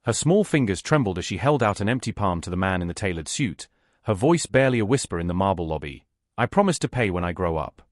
Her small fingers trembled as she held out an empty palm to the man in the tailored suit, her voice barely a whisper in the marble lobby. "I promise to pay when I grow up."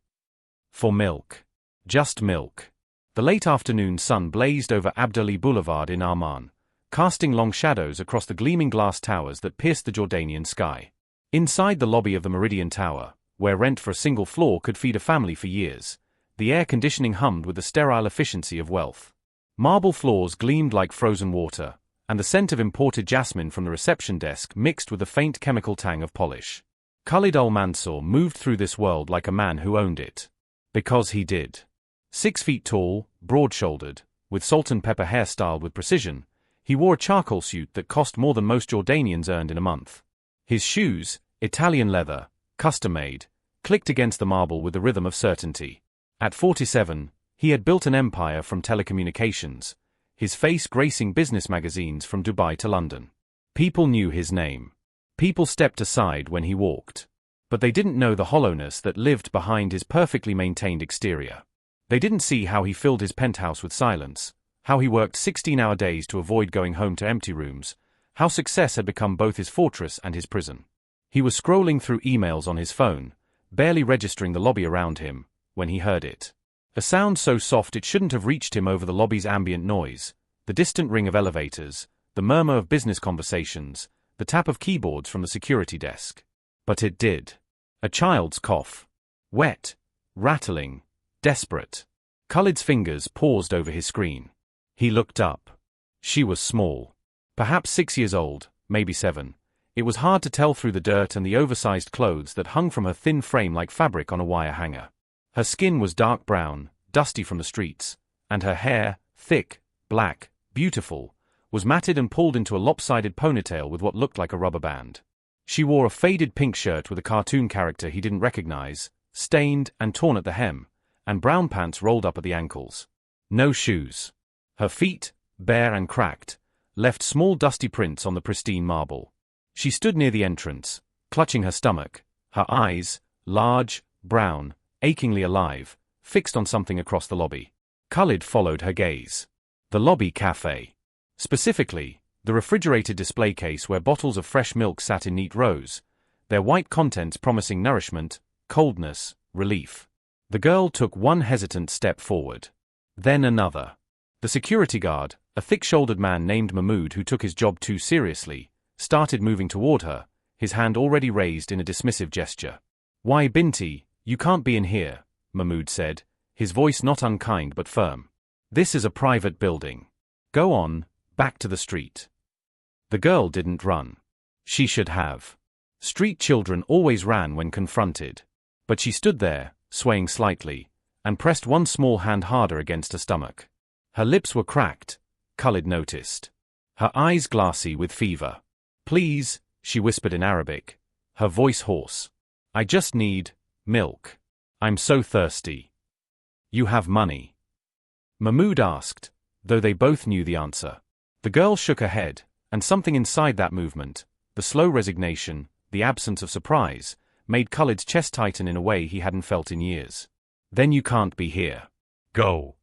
For milk. Just milk. The late afternoon sun blazed over Abdali Boulevard in Amman, casting long shadows across the gleaming glass towers that pierced the Jordanian sky. Inside the lobby of the Meridian Tower, where rent for a single floor could feed a family for years, the air conditioning hummed with the sterile efficiency of wealth. Marble floors gleamed like frozen water, and the scent of imported jasmine from the reception desk mixed with the faint chemical tang of polish. Khalid al-Mansour moved through this world like a man who owned it. Because he did. 6 feet tall, broad-shouldered, with salt and pepper hair styled with precision, he wore a charcoal suit that cost more than most Jordanians earned in a month. His shoes, Italian leather, custom-made, clicked against the marble with the rhythm of certainty. At 47, he had built an empire from telecommunications, his face gracing business magazines from Dubai to London. People knew his name. People stepped aside when he walked. But they didn't know the hollowness that lived behind his perfectly maintained exterior. They didn't see how he filled his penthouse with silence, how he worked 16-hour days to avoid going home to empty rooms, how success had become both his fortress and his prison. He was scrolling through emails on his phone, barely registering the lobby around him, when he heard it. A sound so soft it shouldn't have reached him over the lobby's ambient noise, the distant ring of elevators, the murmur of business conversations, the tap of keyboards from the security desk. But it did. A child's cough. Wet, rattling, desperate. Khalid's fingers paused over his screen. He looked up. She was small. Perhaps 6 years old, maybe 7. It was hard to tell through the dirt and the oversized clothes that hung from her thin frame like fabric on a wire hanger. Her skin was dark brown, dusty from the streets, and her hair, thick, black, beautiful, was matted and pulled into a lopsided ponytail with what looked like a rubber band. She wore a faded pink shirt with a cartoon character he didn't recognize, stained and torn at the hem, and brown pants rolled up at the ankles. No shoes. Her feet, bare and cracked, left small dusty prints on the pristine marble. She stood near the entrance, clutching her stomach, her eyes, large, brown, achingly alive, fixed on something across the lobby. Khalid followed her gaze. The lobby cafe. Specifically, the refrigerated display case where bottles of fresh milk sat in neat rows, their white contents promising nourishment, coldness, relief. The girl took one hesitant step forward. Then another. The security guard, a thick-shouldered man named Mahmoud who took his job too seriously, started moving toward her, his hand already raised in a dismissive gesture. "Why, Binti, you can't be in here," Mahmoud said, his voice not unkind but firm. "This is a private building. Go on, back to the street." The girl didn't run. She should have. Street children always ran when confronted. But she stood there, swaying slightly, and pressed one small hand harder against her stomach. Her lips were cracked, Khalid noticed. Her eyes glassy with fever. "Please," she whispered in Arabic, her voice hoarse. "I just need milk. I'm so thirsty." "You have money?" Mahmoud asked, though they both knew the answer. The girl shook her head, and something inside that movement, the slow resignation, the absence of surprise, made Khalid's chest tighten in a way he hadn't felt in years. "Then you can't be here. Go."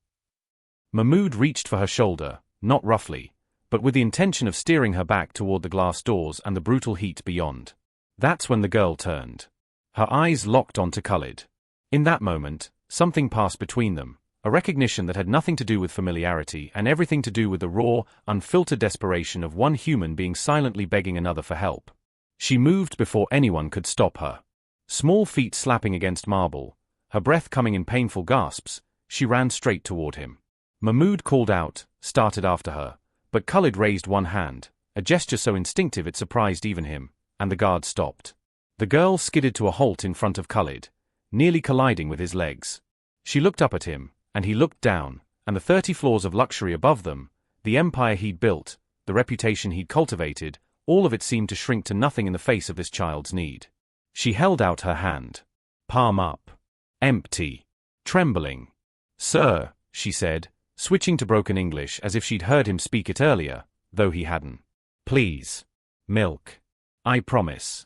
Mahmoud reached for her shoulder, not roughly, but with the intention of steering her back toward the glass doors and the brutal heat beyond. That's when the girl turned. Her eyes locked onto Khalid. In that moment, something passed between them, a recognition that had nothing to do with familiarity and everything to do with the raw, unfiltered desperation of one human being silently begging another for help. She moved before anyone could stop her. Small feet slapping against marble, her breath coming in painful gasps, she ran straight toward him. Mahmoud called out, started after her, but Khalid raised one hand, a gesture so instinctive it surprised even him, and the guard stopped. The girl skidded to a halt in front of Khalid, nearly colliding with his legs. She looked up at him, and he looked down, and the 30 floors of luxury above them, the empire he'd built, the reputation he'd cultivated, all of it seemed to shrink to nothing in the face of this child's need. She held out her hand. Palm up. Empty. Trembling. "Sir," she said, switching to broken English as if she'd heard him speak it earlier, though he hadn't. "Please. Milk. I promise."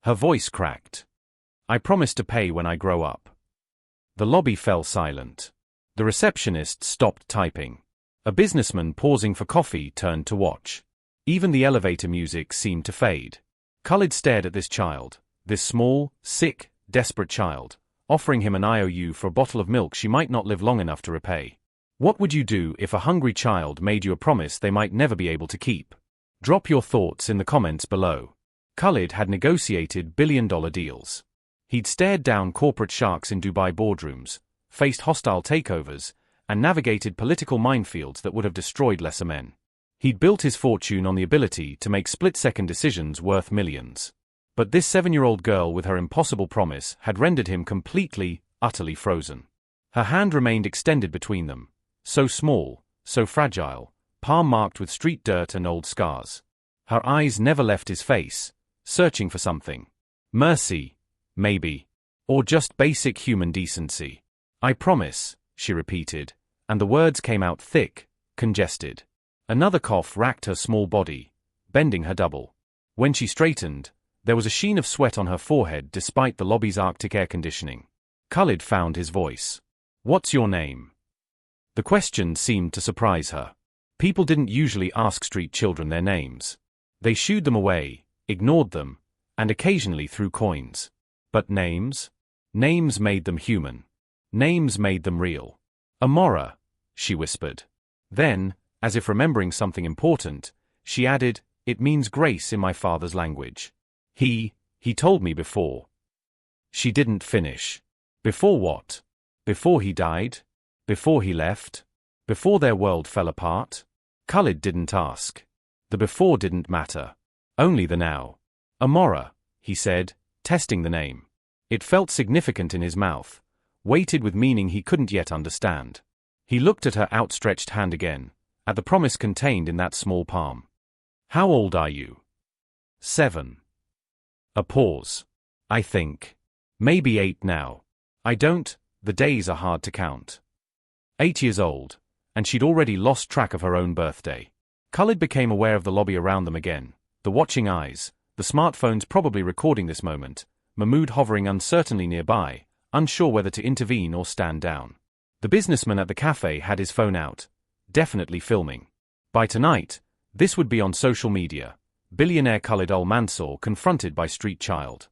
Her voice cracked. "I promise to pay when I grow up." The lobby fell silent. The receptionist stopped typing. A businessman pausing for coffee turned to watch. Even the elevator music seemed to fade. Khalid stared at this child, this small, sick, desperate child, offering him an IOU for a bottle of milk she might not live long enough to repay. What would you do if a hungry child made you a promise they might never be able to keep? Drop your thoughts in the comments below. Khalid had negotiated billion-dollar deals. He'd stared down corporate sharks in Dubai boardrooms, faced hostile takeovers, and navigated political minefields that would have destroyed lesser men. He'd built his fortune on the ability to make split-second decisions worth millions. But this 7-year-old girl with her impossible promise had rendered him completely, utterly frozen. Her hand remained extended between them, so small, so fragile, palm marked with street dirt and old scars. Her eyes never left his face, searching for something. Mercy, maybe. Or just basic human decency. I promise, she repeated, and the words came out thick, congested. Another cough racked her small body, bending her double. When she straightened, there was a sheen of sweat on her forehead despite the lobby's Arctic air conditioning. Khalid found his voice. What's your name? The question seemed to surprise her. People didn't usually ask street children their names. They shooed them away, ignored them, and occasionally threw coins. But names? Names made them human. Names made them real. Amora, she whispered. Then, as if remembering something important, she added, it means grace in my father's language. He told me before. She didn't finish. Before what? Before he died? Before he left? Before their world fell apart? Khalid didn't ask. The before didn't matter. Only the now. Amora, he said, testing the name. It felt significant in his mouth, weighted with meaning he couldn't yet understand. He looked at her outstretched hand again, at the promise contained in that small palm. How old are you? 7. A pause. I think. Maybe 8 now. I don't, the days are hard to count. 8 years old, and she'd already lost track of her own birthday. Khalid became aware of the lobby around them again, the watching eyes, the smartphones probably recording this moment, Mahmoud hovering uncertainly nearby, unsure whether to intervene or stand down. The businessman at the cafe had his phone out, definitely filming. By tonight, this would be on social media. Billionaire Khalid Al-Mansour confronted by street child.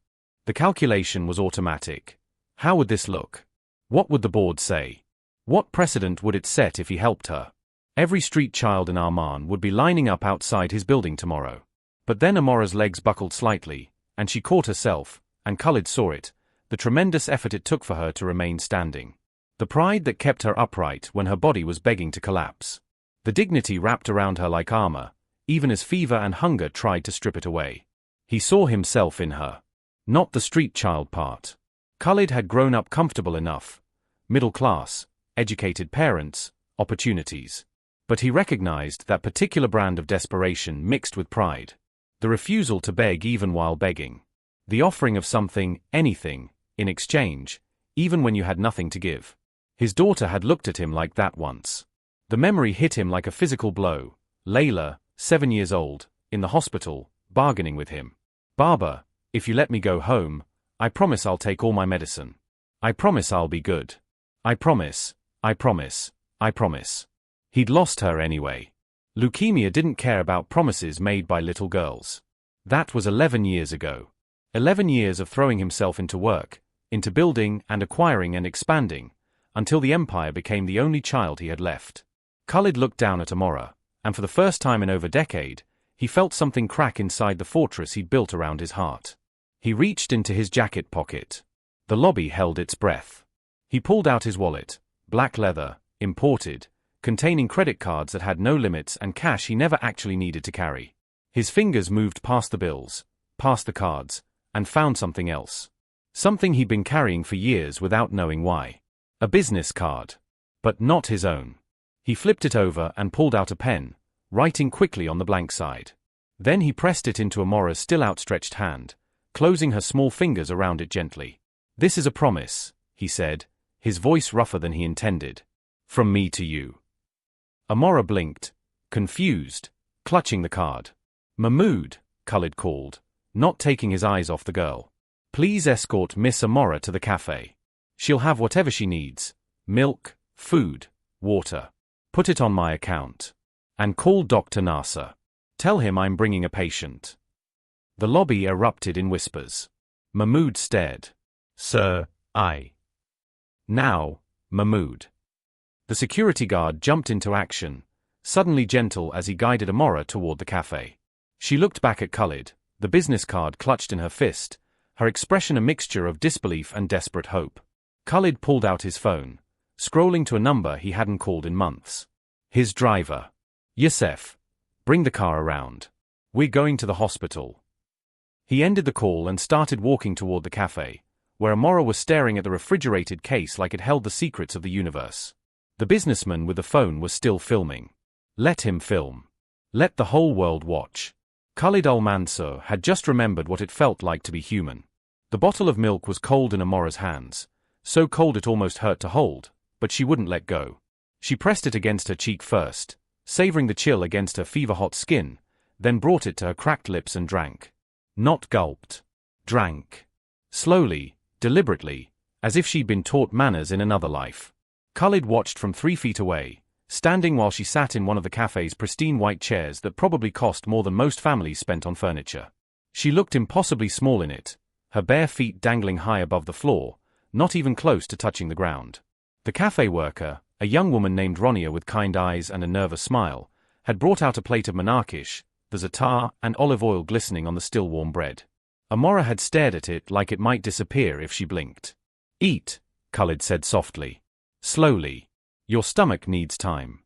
The calculation was automatic. How would this look? What would the board say? What precedent would it set if he helped her? Every street child in Amman would be lining up outside his building tomorrow. But then Amora's legs buckled slightly, and she caught herself, and Khalid saw it, the tremendous effort it took for her to remain standing. The pride that kept her upright when her body was begging to collapse. The dignity wrapped around her like armor, even as fever and hunger tried to strip it away. He saw himself in her. Not the street child part. Khalid had grown up comfortable enough. Middle class, educated parents, opportunities. But he recognized that particular brand of desperation mixed with pride. The refusal to beg even while begging. The offering of something, anything, in exchange, even when you had nothing to give. His daughter had looked at him like that once. The memory hit him like a physical blow. Layla, 7 years old, in the hospital, bargaining with him. Baba, if you let me go home, I promise I'll take all my medicine. I promise I'll be good. I promise, I promise, I promise. He'd lost her anyway. Leukemia didn't care about promises made by little girls. That was 11 years ago. 11 years of throwing himself into work, into building and acquiring and expanding, until the empire became the only child he had left. Khalid looked down at Amora, and for the first time in over a decade, he felt something crack inside the fortress he'd built around his heart. He reached into his jacket pocket. The lobby held its breath. He pulled out his wallet, black leather, imported, containing credit cards that had no limits and cash he never actually needed to carry. His fingers moved past the bills, past the cards, and found something else. Something he'd been carrying for years without knowing why. A business card. But not his own. He flipped it over and pulled out a pen, writing quickly on the blank side. Then he pressed it into Amora's still outstretched hand, closing her small fingers around it gently. This is a promise, he said, his voice rougher than he intended. From me to you. Amora blinked, confused, clutching the card. Mahmoud, Khalid called, not taking his eyes off the girl. Please escort Miss Amora to the cafe. She'll have whatever she needs. Milk, food, water. Put it on my account. And call Dr. Nasser. Tell him I'm bringing a patient. The lobby erupted in whispers. Mahmoud stared. Sir, Now, Mahmoud. The security guard jumped into action, suddenly gentle as he guided Amora toward the cafe. She looked back at Khalid, the business card clutched in her fist, her expression a mixture of disbelief and desperate hope. Khalid pulled out his phone, scrolling to a number he hadn't called in months. His driver. Youssef. Bring the car around. We're going to the hospital. He ended the call and started walking toward the cafe, where Amora was staring at the refrigerated case like it held the secrets of the universe. The businessman with the phone was still filming. Let him film. Let the whole world watch. Khalid al-Mansur had just remembered what it felt like to be human. The bottle of milk was cold in Amora's hands, so cold it almost hurt to hold, but she wouldn't let go. She pressed it against her cheek first, savoring the chill against her fever-hot skin, then brought it to her cracked lips and drank. Not gulped. Drank. Slowly, deliberately, as if she'd been taught manners in another life. Khalid watched from 3 feet away, standing while she sat in one of the cafe's pristine white chairs that probably cost more than most families spent on furniture. She looked impossibly small in it, her bare feet dangling high above the floor, not even close to touching the ground. The cafe worker, a young woman named Ronia with kind eyes and a nervous smile, had brought out a plate of manakish, the za'atar and olive oil glistening on the still warm bread. Amora had stared at it like it might disappear if she blinked. Eat, Khalid said softly. Slowly. Your stomach needs time.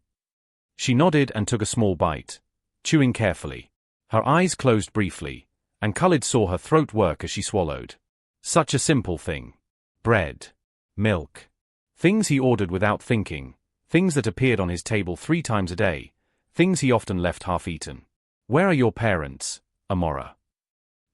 She nodded and took a small bite, chewing carefully. Her eyes closed briefly, and Khalid saw her throat work as she swallowed. Such a simple thing. Bread. Milk. Things he ordered without thinking, things that appeared on his table 3 times a day, things he often left half-eaten. Where are your parents, Amora?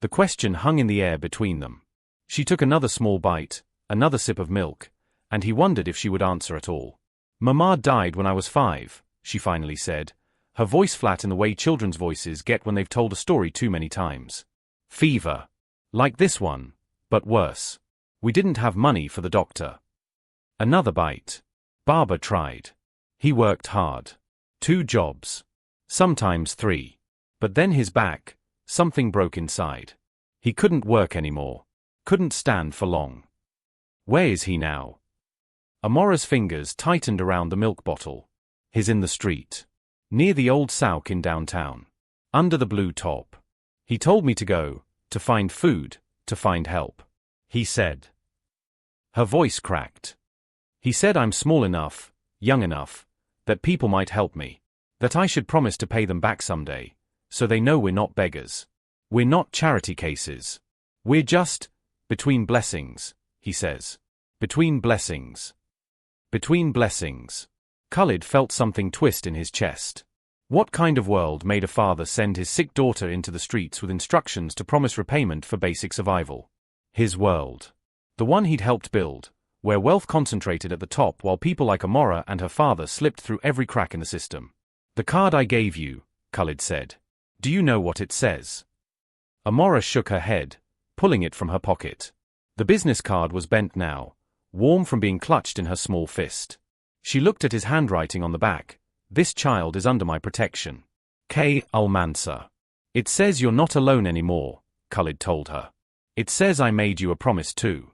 The question hung in the air between them. She took another small bite, another sip of milk, and he wondered if she would answer at all. Mama died when I was 5, she finally said, her voice flat in the way children's voices get when they've told a story too many times. Fever. Like this one, but worse. We didn't have money for the doctor. Another bite. Baba tried. He worked hard. 2 jobs. Sometimes 3. But then his back, something broke inside. He couldn't work anymore. Couldn't stand for long. Where is he now? Amora's fingers tightened around the milk bottle. He's in the street. Near the old souk in downtown. Under the blue top. He told me to go, to find food, to find help. He said. Her voice cracked. He said I'm small enough, young enough, that people might help me. That I should promise to pay them back someday, so they know we're not beggars. We're not charity cases. We're just, between blessings, he says. Between blessings. Between blessings. Khalid felt something twist in his chest. What kind of world made a father send his sick daughter into the streets with instructions to promise repayment for basic survival? His world. The one he'd helped build, where wealth concentrated at the top while people like Amora and her father slipped through every crack in the system. The card I gave you, Khalid said. Do you know what it says? Amora shook her head, pulling it from her pocket. The business card was bent now, warm from being clutched in her small fist. She looked at his handwriting on the back. This child is under my protection. K. Al-Mansur. It says you're not alone anymore, Khalid told her. It says I made you a promise too.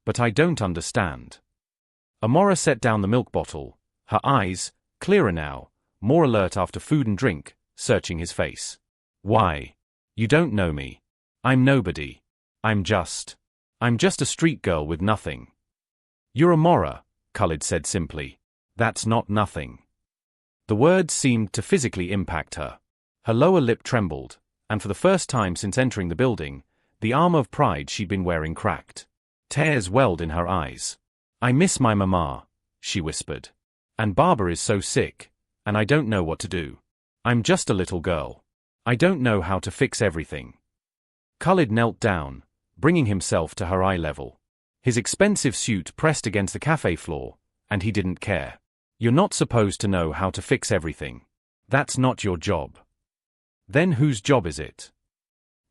But I don't understand. Amora set down the milk bottle, her eyes, clearer now, more alert after food and drink, searching his face. Why? You don't know me. I'm nobody. I'm just a street girl with nothing. You're Amora, Khalid said simply. That's not nothing. The words seemed to physically impact her. Her lower lip trembled, and for the first time since entering the building, the armor of pride she'd been wearing cracked. Tears welled in her eyes. I miss my mama, she whispered. And Baba is so sick, and I don't know what to do. I'm just a little girl. I don't know how to fix everything. Khalid knelt down, bringing himself to her eye level. His expensive suit pressed against the cafe floor, and he didn't care. You're not supposed to know how to fix everything. That's not your job. Then whose job is it?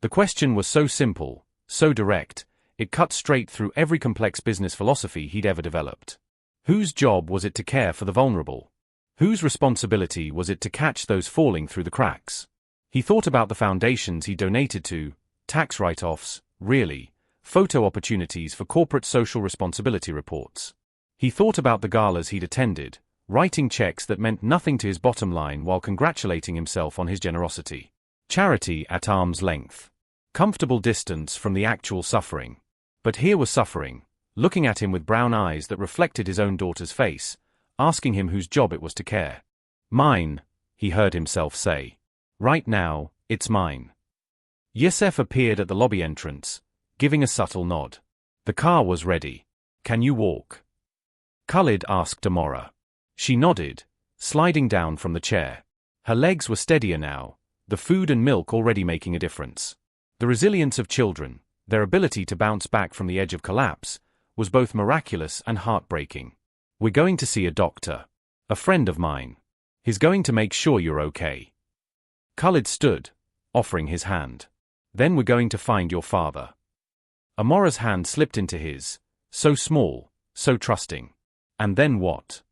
The question was so simple, so direct, it cut straight through every complex business philosophy he'd ever developed. Whose job was it to care for the vulnerable? Whose responsibility was it to catch those falling through the cracks? He thought about the foundations he donated to, tax write-offs, really, photo opportunities for corporate social responsibility reports. He thought about the galas he'd attended, writing checks that meant nothing to his bottom line while congratulating himself on his generosity. Charity at arm's length. Comfortable distance from the actual suffering. But here was suffering, looking at him with brown eyes that reflected his own daughter's face, asking him whose job it was to care. Mine, he heard himself say. Right now, it's mine. Yusef appeared at the lobby entrance, giving a subtle nod. The car was ready. Can you walk? Khalid asked Amora. She nodded, sliding down from the chair. Her legs were steadier now, the food and milk already making a difference. The resilience of children, their ability to bounce back from the edge of collapse, was both miraculous and heartbreaking. We're going to see a doctor. A friend of mine. He's going to make sure you're okay. Khalid stood, offering his hand. Then we're going to find your father. Amora's hand slipped into his, so small, so trusting. And then what?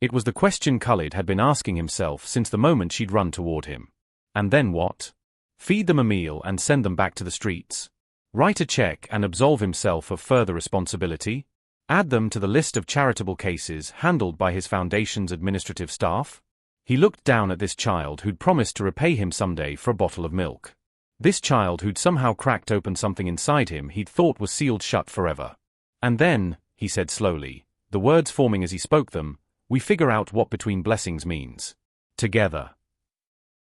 It was the question Khalid had been asking himself since the moment she'd run toward him. And then what? Feed them a meal and send them back to the streets? Write a check and absolve himself of further responsibility? Add them to the list of charitable cases handled by his foundation's administrative staff? He looked down at this child who'd promised to repay him someday for a bottle of milk. This child who'd somehow cracked open something inside him he'd thought was sealed shut forever. And then, he said slowly, the words forming as he spoke them, we figure out what between blessings means. Together.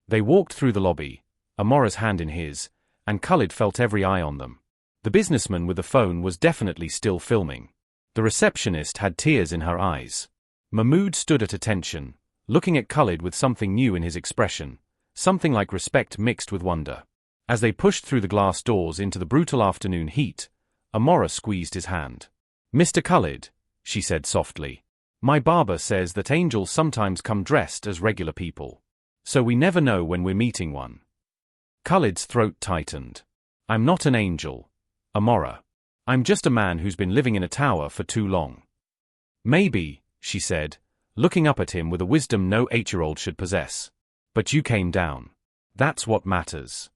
They walked through the lobby, Amora's hand in his, and Khalid felt every eye on them. The businessman with the phone was definitely still filming. The receptionist had tears in her eyes. Mahmoud stood at attention, looking at Khalid with something new in his expression, something like respect mixed with wonder. As they pushed through the glass doors into the brutal afternoon heat, Amora squeezed his hand. Mr. Khalid, she said softly, my barber says that angels sometimes come dressed as regular people. So we never know when we're meeting one. Khalid's throat tightened. I'm not an angel, Amora. I'm just a man who's been living in a tower for too long. Maybe, she said, looking up at him with a wisdom no 8-year-old should possess. But you came down. That's what matters.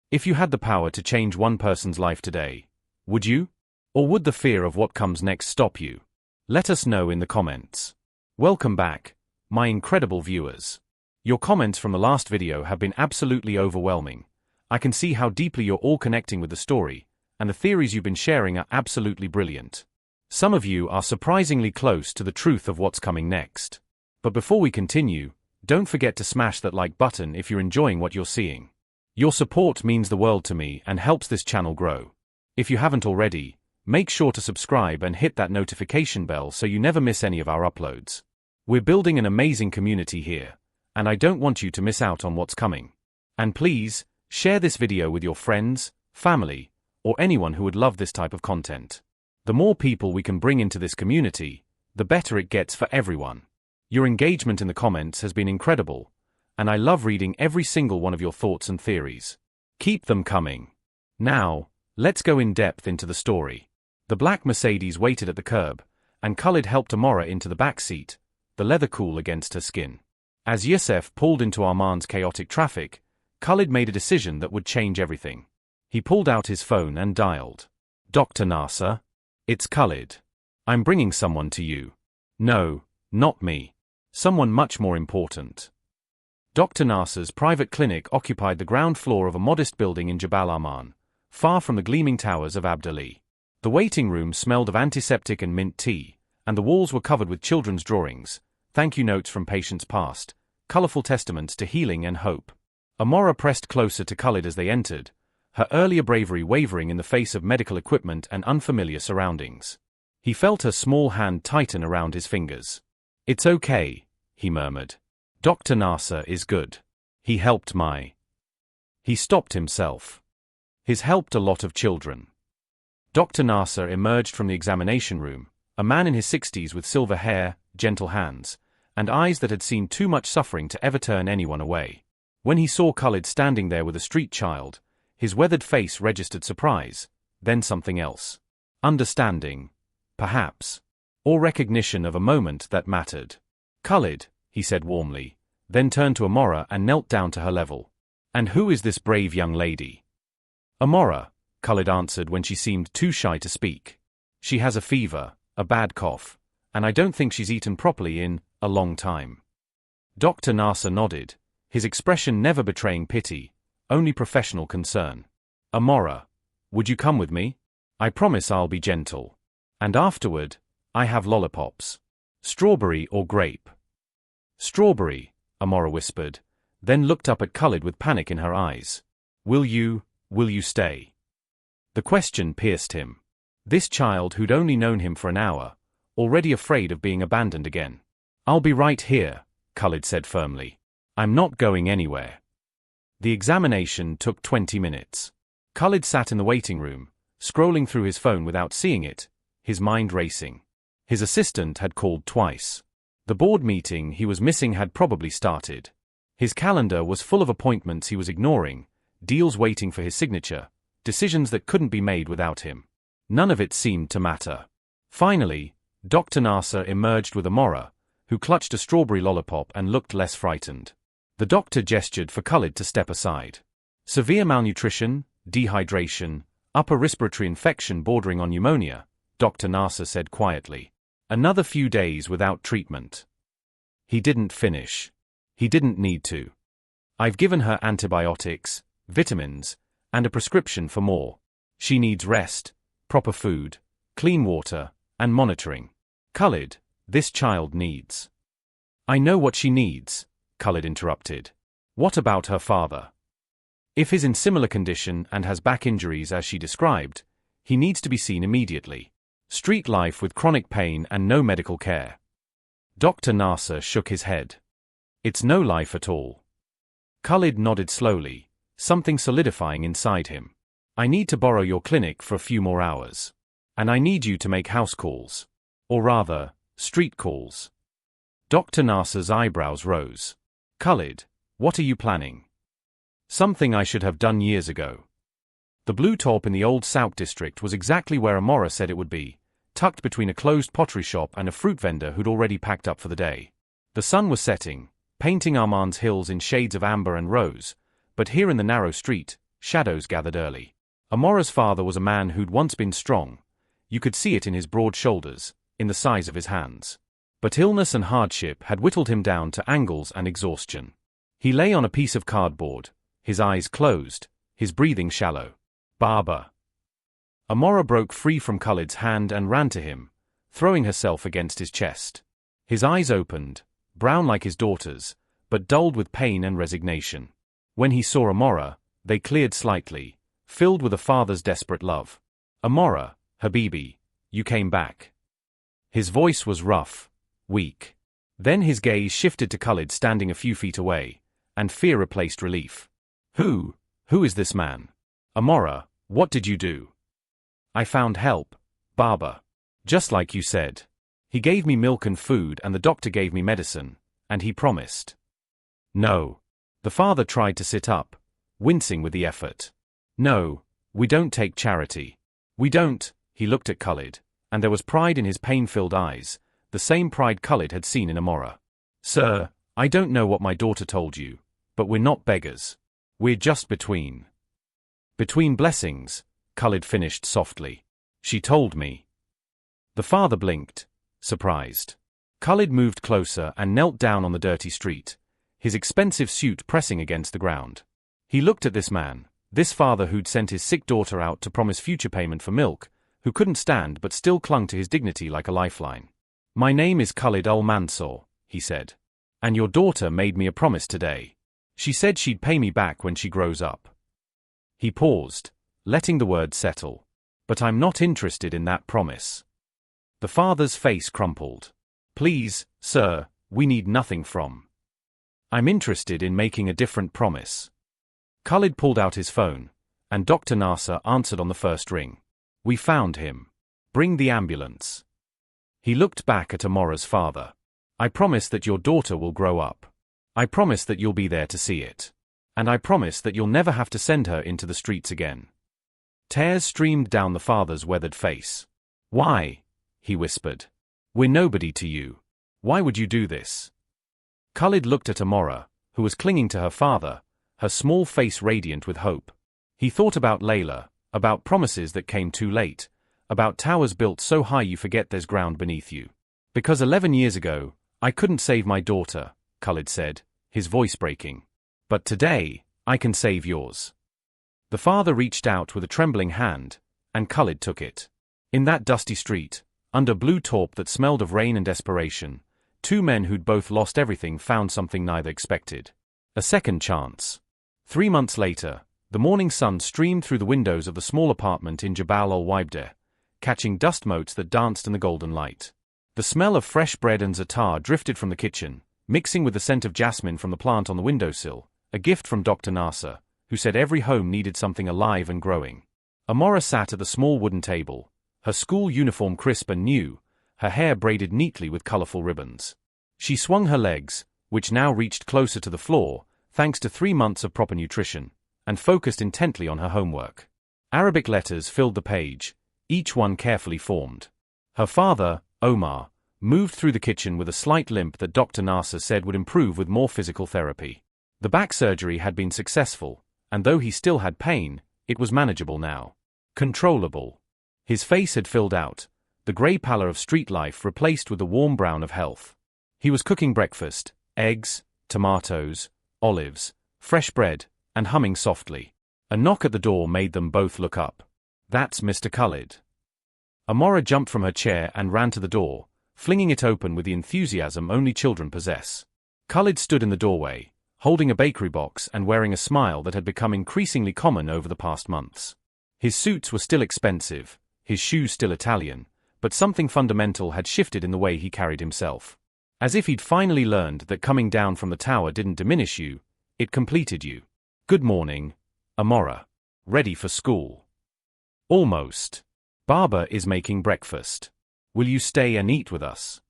If you had the power to change one person's life today, would you? Or would the fear of what comes next stop you? Let us know in the comments. Welcome back, my incredible viewers. Your comments from the last video have been absolutely overwhelming. I can see how deeply you're all connecting with the story, and the theories you've been sharing are absolutely brilliant. Some of you are surprisingly close to the truth of what's coming next. But before we continue, don't forget to smash that like button if you're enjoying what you're seeing. Your support means the world to me and helps this channel grow. If you haven't already, make sure to subscribe and hit that notification bell so you never miss any of our uploads. We're building an amazing community here, and I don't want you to miss out on what's coming. And please, share this video with your friends, family, or anyone who would love this type of content. The more people we can bring into this community, the better it gets for everyone. Your engagement in the comments has been incredible, and I love reading every single one of your thoughts and theories. Keep them coming. Now, let's go in depth into the story. The black Mercedes waited at the curb, and Khalid helped Amora into the back seat, the leather cool against her skin. As Yusef pulled into Armand's chaotic traffic, Khalid made a decision that would change everything. He pulled out his phone and dialed. Dr. Nasser? It's Khalid. I'm bringing someone to you. No, not me. Someone much more important. Dr. Nasser's private clinic occupied the ground floor of a modest building in Jabal Aman, far from the gleaming towers of Abdali. The waiting room smelled of antiseptic and mint tea, and the walls were covered with children's drawings, thank you notes from patients past, colorful testaments to healing and hope. Amora pressed closer to Khalid as they entered, her earlier bravery wavering in the face of medical equipment and unfamiliar surroundings. He felt her small hand tighten around his fingers. It's okay, he murmured. Dr. Nasser is good. He helped my... He stopped himself. He's helped a lot of children. Dr. Nasser emerged from the examination room, a man in his 60s with silver hair, gentle hands, and eyes that had seen too much suffering to ever turn anyone away. When he saw Khalid standing there with a street child, his weathered face registered surprise, then something else. Understanding, perhaps, or recognition of a moment that mattered. Khalid, he said warmly, then turned to Amora and knelt down to her level. And who is this brave young lady? Amora, Khalid answered when she seemed too shy to speak. She has a fever, a bad cough, and I don't think she's eaten properly in a long time. Dr. Nasser nodded, his expression never betraying pity, only professional concern. Amora, would you come with me? I promise I'll be gentle. And afterward, I have lollipops. Strawberry or grape? Strawberry, Amora whispered, then looked up at Khalid with panic in her eyes. Will you stay? The question pierced him. This child who'd only known him for an hour, already afraid of being abandoned again. I'll be right here, Khalid said firmly. I'm not going anywhere. The examination took 20 minutes. Khalid sat in the waiting room, scrolling through his phone without seeing it, his mind racing. His assistant had called twice. The board meeting he was missing had probably started. His calendar was full of appointments he was ignoring, deals waiting for his signature, decisions that couldn't be made without him. None of it seemed to matter. Finally, Dr. Nasser emerged with Amora, who clutched a strawberry lollipop and looked less frightened. The doctor gestured for Khalid to step aside. Severe malnutrition, dehydration, upper respiratory infection bordering on pneumonia, Dr. Nasser said quietly. Another few days without treatment. He didn't finish. He didn't need to. I've given her antibiotics, vitamins, and a prescription for more. She needs rest, proper food, clean water, and monitoring. Khalid, this child needs. I know what she needs, Khalid interrupted. What about her father? If he's in similar condition and has back injuries as she described, he needs to be seen immediately. Street life with chronic pain and no medical care. Dr. Nasser shook his head. It's no life at all. Khalid nodded slowly, something solidifying inside him. I need to borrow your clinic for a few more hours. And I need you to make house calls. Or rather, street calls. Dr. Nasser's eyebrows rose. Khalid, what are you planning? Something I should have done years ago. The blue top in the old Sauk district was exactly where Amora said it would be, tucked between a closed pottery shop and a fruit vendor who'd already packed up for the day. The sun was setting, painting Armand's hills in shades of amber and rose, but here in the narrow street, shadows gathered early. Amora's father was a man who'd once been strong. You could see it in his broad shoulders, in the size of his hands. But illness and hardship had whittled him down to angles and exhaustion. He lay on a piece of cardboard, his eyes closed, his breathing shallow. Baba. Amora broke free from Khalid's hand and ran to him, throwing herself against his chest. His eyes opened, brown like his daughter's, but dulled with pain and resignation. When he saw Amora, they cleared slightly, filled with a father's desperate love. Amora, Habibi, you came back. His voice was rough, weak. Then his gaze shifted to Khalid standing a few feet away, and fear replaced relief. Who is this man? Amora, what did you do? I found help, Baba. Just like you said. He gave me milk and food and the doctor gave me medicine, and he promised. No. The father tried to sit up, wincing with the effort. No, we don't take charity. We don't, he looked at Khalid, and there was pride in his pain-filled eyes, the same pride Khalid had seen in Amora. Sir, I don't know what my daughter told you, but we're not beggars. We're just between blessings, Khalid finished softly. She told me. The father blinked, surprised. Khalid moved closer and knelt down on the dirty street, his expensive suit pressing against the ground. He looked at this man, this father who'd sent his sick daughter out to promise future payment for milk, who couldn't stand but still clung to his dignity like a lifeline. My name is Khalid al-Mansour, he said. And your daughter made me a promise today. She said she'd pay me back when she grows up. He paused, letting the words settle. But I'm not interested in that promise. The father's face crumpled. Please, sir, we need nothing from. I'm interested in making a different promise. Khalid pulled out his phone, and Dr. Nasser answered on the first ring. We found him. Bring the ambulance. He looked back at Amora's father. I promise that your daughter will grow up. I promise that you'll be there to see it. And I promise that you'll never have to send her into the streets again. Tears streamed down the father's weathered face. Why? He whispered. We're nobody to you. Why would you do this? Khalid looked at Amora, who was clinging to her father, her small face radiant with hope. He thought about Layla, about promises that came too late, about towers built so high you forget there's ground beneath you. Because 11 years ago, I couldn't save my daughter, Khalid said, his voice breaking. But today, I can save yours. The father reached out with a trembling hand, and Khalid took it. In that dusty street, under blue taupe that smelled of rain and desperation, two men who'd both lost everything found something neither expected. A second chance. 3 months later, the morning sun streamed through the windows of the small apartment in Jabal al-Wibdeh, catching dust motes that danced in the golden light. The smell of fresh bread and za'atar drifted from the kitchen, mixing with the scent of jasmine from the plant on the windowsill, a gift from Dr. Nasser, who said every home needed something alive and growing. Amora sat at the small wooden table, her school uniform crisp and new, her hair braided neatly with colorful ribbons. She swung her legs, which now reached closer to the floor, thanks to 3 months of proper nutrition, and focused intently on her homework. Arabic letters filled the page, each one carefully formed. Her father, Omar, moved through the kitchen with a slight limp that Dr. Nasser said would improve with more physical therapy. The back surgery had been successful, and though he still had pain, it was manageable now. Controllable. His face had filled out, the grey pallor of street life replaced with the warm brown of health. He was cooking breakfast, eggs, tomatoes, olives, fresh bread, and humming softly. A knock at the door made them both look up. "That's Mr. Khalid." Amora jumped from her chair and ran to the door, flinging it open with the enthusiasm only children possess. Khalid stood in the doorway, holding a bakery box and wearing a smile that had become increasingly common over the past months. His suits were still expensive, his shoes still Italian, but something fundamental had shifted in the way he carried himself. As if he'd finally learned that coming down from the tower didn't diminish you, it completed you. "Good morning, Amora. Ready for school?" "Almost. Baba is making breakfast. Will you stay and eat with us?"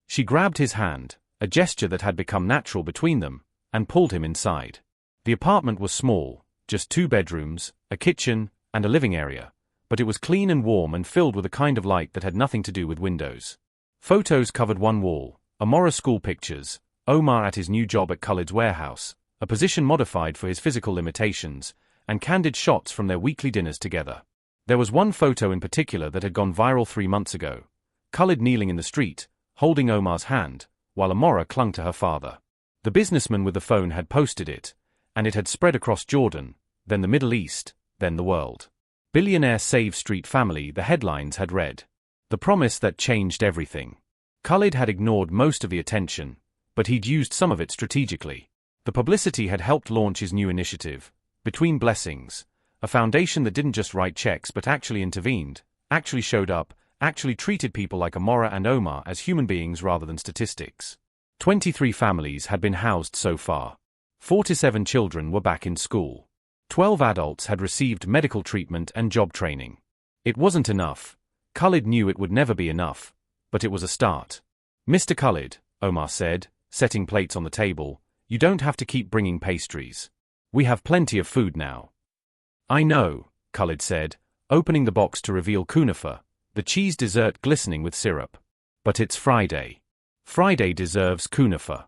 She grabbed his hand, a gesture that had become natural between them, and pulled him inside. The apartment was small, just 2 bedrooms, a kitchen, and a living area, but it was clean and warm and filled with a kind of light that had nothing to do with windows. Photos covered one wall, Amora's school pictures, Omar at his new job at Khalid's warehouse, a position modified for his physical limitations, and candid shots from their weekly dinners together. There was one photo in particular that had gone viral 3 months ago, Khalid kneeling in the street, holding Omar's hand, while Amora clung to her father. The businessman with the phone had posted it, and it had spread across Jordan, then the Middle East, then the world. "Billionaire saves street family," the headlines had read. The promise that changed everything. Khalid had ignored most of the attention, but he'd used some of it strategically. The publicity had helped launch his new initiative, Between Blessings, a foundation that didn't just write checks but actually intervened, actually showed up, actually treated people like Amora and Omar as human beings rather than statistics. 23 families had been housed so far. 47 children were back in school. 12 adults had received medical treatment and job training. It wasn't enough. Khalid knew it would never be enough, but it was a start. "Mr. Khalid," Omar said, setting plates on the table, "you don't have to keep bringing pastries. We have plenty of food now." "I know," Khalid said, opening the box to reveal kunafa, the cheese dessert glistening with syrup. "But it's Friday. Friday deserves kunafa."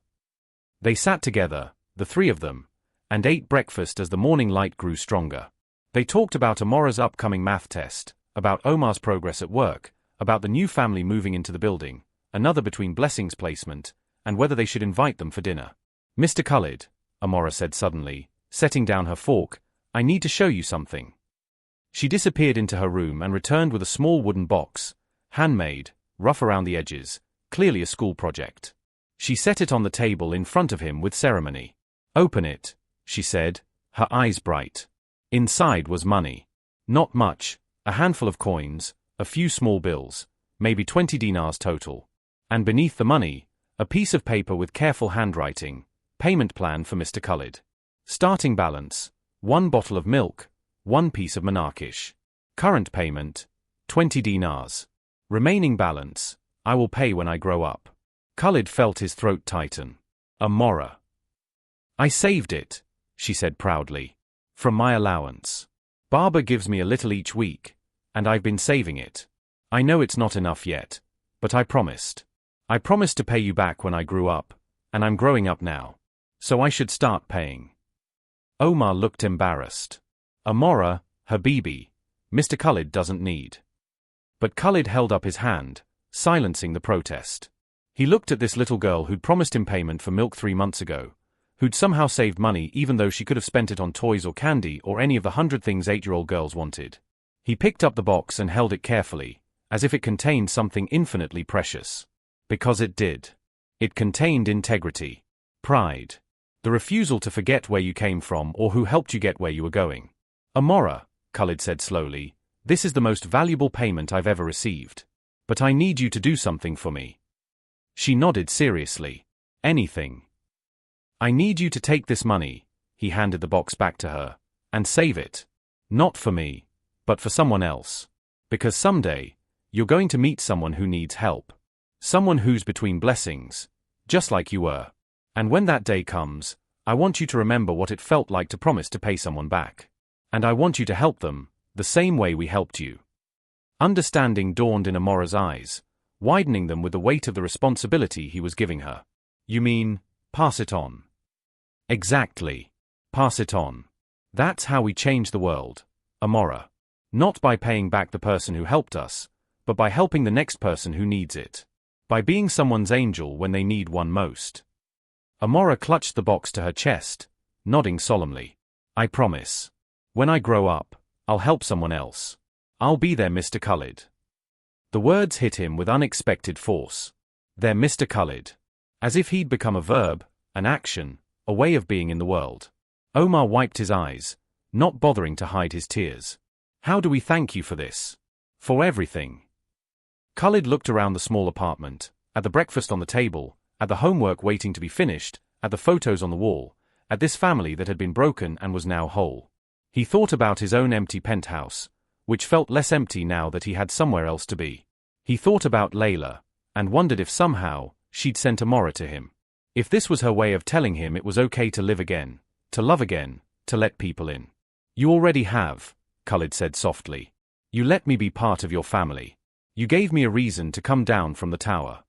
They sat together, the 3 of them, and ate breakfast as the morning light grew stronger. They talked about Amora's upcoming math test, about Omar's progress at work, about the new family moving into the building, another Between Blessings placement, and whether they should invite them for dinner. "Mr. Khalid," Amora said suddenly, setting down her fork, "I need to show you something." She disappeared into her room and returned with a small wooden box, handmade, rough around the edges, clearly a school project. She set it on the table in front of him with ceremony. "Open it," she said, her eyes bright. Inside was money. Not much, a handful of coins, a few small bills, maybe 20 dinars total. And beneath the money, a piece of paper with careful handwriting, payment plan for Mr. Khalid. Starting balance, 1 bottle of milk, 1 piece of Manakish. Current payment, 20 dinars. Remaining balance, I will pay when I grow up. Khalid felt his throat tighten. "Amora." "I saved it," she said proudly. "From my allowance. Baba gives me a little each week, and I've been saving it. I know it's not enough yet, but I promised. I promised to pay you back when I grew up, And I'm growing up now. So I should start paying. Omar looked embarrassed. Amora, Habibi, Mr. Khalid doesn't need. But Khalid held up his hand, silencing the protest. He looked at this little girl who'd promised him payment for milk 3 months ago, who'd somehow saved money even though she could have spent it on toys or candy or any of the 100 things 8-year-old girls wanted. He picked up the box and held it carefully, as if it contained something infinitely precious. Because it did. It contained integrity, pride, the refusal to forget where you came from or who helped you get where you were going. Amora, Khalid said slowly, this is the most valuable payment I've ever received. But I need you to do something for me. She nodded seriously. Anything. I need you to take this money, he handed the box back to her, and save it. Not for me, but for someone else. Because someday, you're going to meet someone who needs help. Someone who's between blessings, just like you were. And when that day comes, I want you to remember what it felt like to promise to pay someone back. And I want you to help them, the same way we helped you. Understanding dawned in Amora's eyes, widening them with the weight of the responsibility he was giving her. You mean, pass it on? Exactly. Pass it on. That's how we change the world, Amora. Not by paying back the person who helped us, but by helping the next person who needs it. By being someone's angel when they need one most. Amora clutched the box to her chest, nodding solemnly. I promise. When I grow up, I'll help someone else. I'll be there, Mr. Khalid. The words hit him with unexpected force. There, Mr. Khalid. As if he'd become a verb, an action, a way of being in the world. Omar wiped his eyes, not bothering to hide his tears. How do we thank you for this? For everything. Khalid looked around the small apartment, at the breakfast on the table, at the homework waiting to be finished, at the photos on the wall, at this family that had been broken and was now whole. He thought about his own empty penthouse, which felt less empty now that he had somewhere else to be. He thought about Layla, and wondered if somehow, she'd sent Amora to him. If this was her way of telling him it was okay to live again, to love again, to let people in. You already have, Khalid said softly. You let me be part of your family. You gave me a reason to come down from the tower.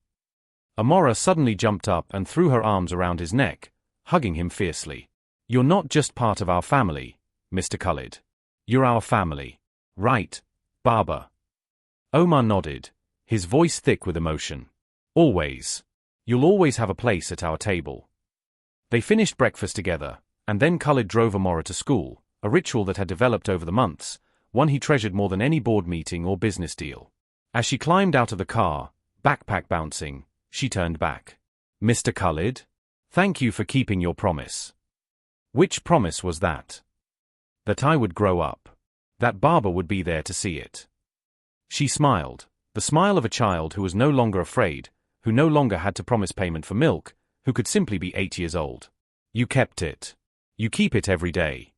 Amora suddenly jumped up and threw her arms around his neck, hugging him fiercely. You're not just part of our family, Mr. Khalid. You're our family. Right, Baba? Omar nodded, his voice thick with emotion. Always. You'll always have a place at our table. They finished breakfast together, and then Khalid drove Amora to school, a ritual that had developed over the months, one he treasured more than any board meeting or business deal. As she climbed out of the car, backpack bouncing, she turned back. Mr. Khalid? Thank you for keeping your promise. Which promise was that? That I would grow up. That Baba would be there to see it. She smiled, the smile of a child who was no longer afraid, who no longer had to promise payment for milk, who could simply be 8 years old. You kept it. You keep it every day.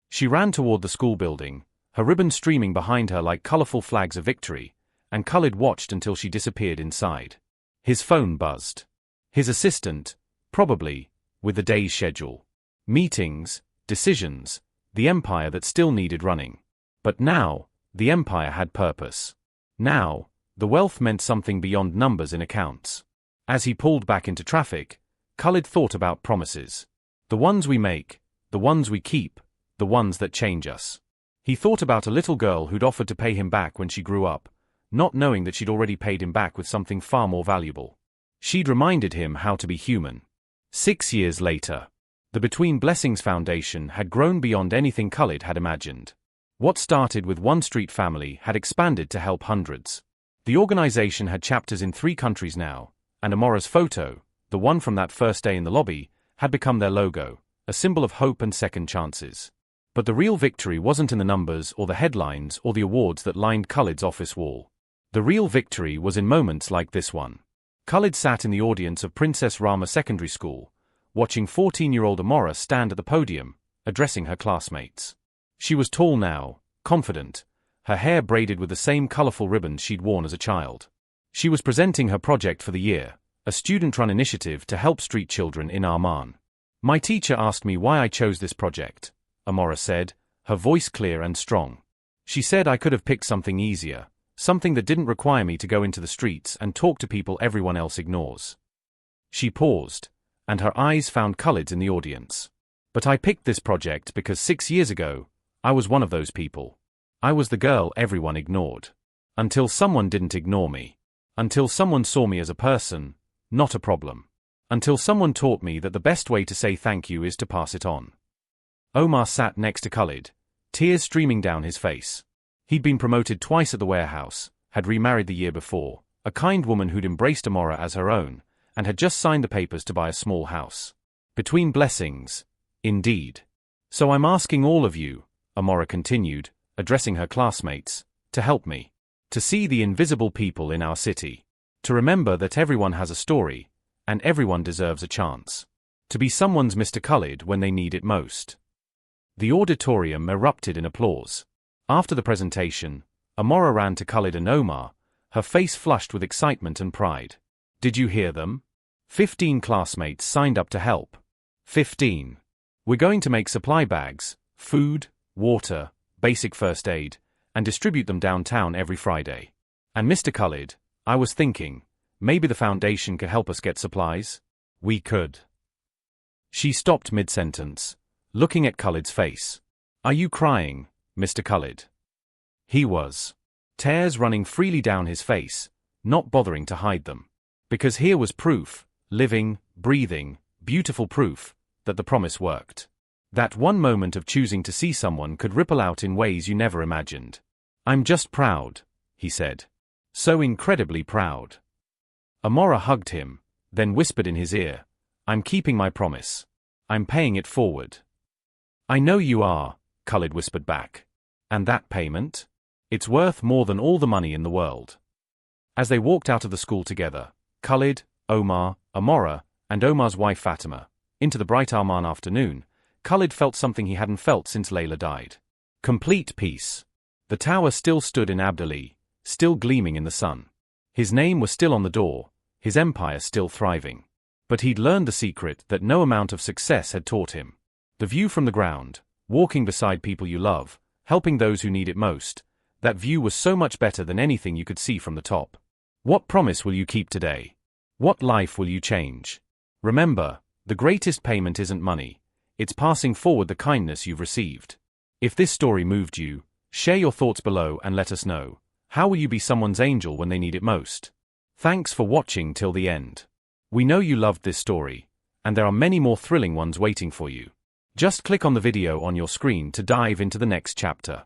She ran toward the school building, her ribbon streaming behind her like colorful flags of victory, and Khalid watched until she disappeared inside. His phone buzzed. His assistant, probably, with the day's schedule. Meetings, decisions, the empire that still needed running. But now, the empire had purpose. Now, the wealth meant something beyond numbers in accounts. As he pulled back into traffic, Khalid thought about promises. The ones we make, the ones we keep, the ones that change us. He thought about a little girl who'd offered to pay him back when she grew up, not knowing that she'd already paid him back with something far more valuable. She'd reminded him how to be human. 6 years later, the Between Blessings Foundation had grown beyond anything Khalid had imagined. What started with one street family had expanded to help hundreds. The organization had chapters in 3 countries now, and Amora's photo, the one from that first day in the lobby, had become their logo, a symbol of hope and second chances. But the real victory wasn't in the numbers or the headlines or the awards that lined Khalid's office wall. The real victory was in moments like this one. Khalid sat in the audience of Princess Rama Secondary School, watching 14-year-old Amora stand at the podium, addressing her classmates. She was tall now, confident, her hair braided with the same colorful ribbons she'd worn as a child. She was presenting her project for the year, a student-run initiative to help street children in Amman. My teacher asked me why I chose this project, Amora said, her voice clear and strong. She said I could have picked something easier, something that didn't require me to go into the streets and talk to people everyone else ignores. She paused, and her eyes found Khalid's in the audience. But I picked this project because 6 years ago, I was one of those people. I was the girl everyone ignored. Until someone didn't ignore me. Until someone saw me as a person, not a problem. Until someone taught me that the best way to say thank you is to pass it on. Omar sat next to Khalid, tears streaming down his face. He'd been promoted twice at the warehouse, had remarried the year before, a kind woman who'd embraced Amora as her own, and had just signed the papers to buy a small house. Between blessings, indeed. So I'm asking all of you, Amora continued, addressing her classmates, to help me. To see the invisible people in our city. To remember that everyone has a story, and everyone deserves a chance. To be someone's Mr. Khalid when they need it most. The auditorium erupted in applause. After the presentation, Amora ran to Khalid and Omar, her face flushed with excitement and pride. Did you hear them? 15 classmates signed up to help. 15. We're going to make supply bags, food, water, basic first aid, and distribute them downtown every Friday. And Mr. Khalid, I was thinking, maybe the foundation could help us get supplies? We could. She stopped mid-sentence, looking at Khalid's face. Are you crying, Mr. Khalid? He was. Tears running freely down his face, not bothering to hide them. Because here was proof, living, breathing, beautiful proof, that the promise worked. That one moment of choosing to see someone could ripple out in ways you never imagined. I'm just proud, he said. So incredibly proud. Amora hugged him, then whispered in his ear, I'm keeping my promise. I'm paying it forward. I know you are, Khalid whispered back. And that payment? It's worth more than all the money in the world. As they walked out of the school together, Khalid, Omar, Amora, and Omar's wife Fatima, into the bright Arman afternoon, Khalid felt something he hadn't felt since Layla died. Complete peace. The tower still stood in Abdali, still gleaming in the sun. His name was still on the door, his empire still thriving. But he'd learned the secret that no amount of success had taught him. The view from the ground, walking beside people you love, helping those who need it most, that view was so much better than anything you could see from the top. What promise will you keep today? What life will you change? Remember, the greatest payment isn't money. It's passing forward the kindness you've received. If this story moved you, share your thoughts below and let us know. How will you be someone's angel when they need it most? Thanks for watching till the end. We know you loved this story, and there are many more thrilling ones waiting for you. Just click on the video on your screen to dive into the next chapter.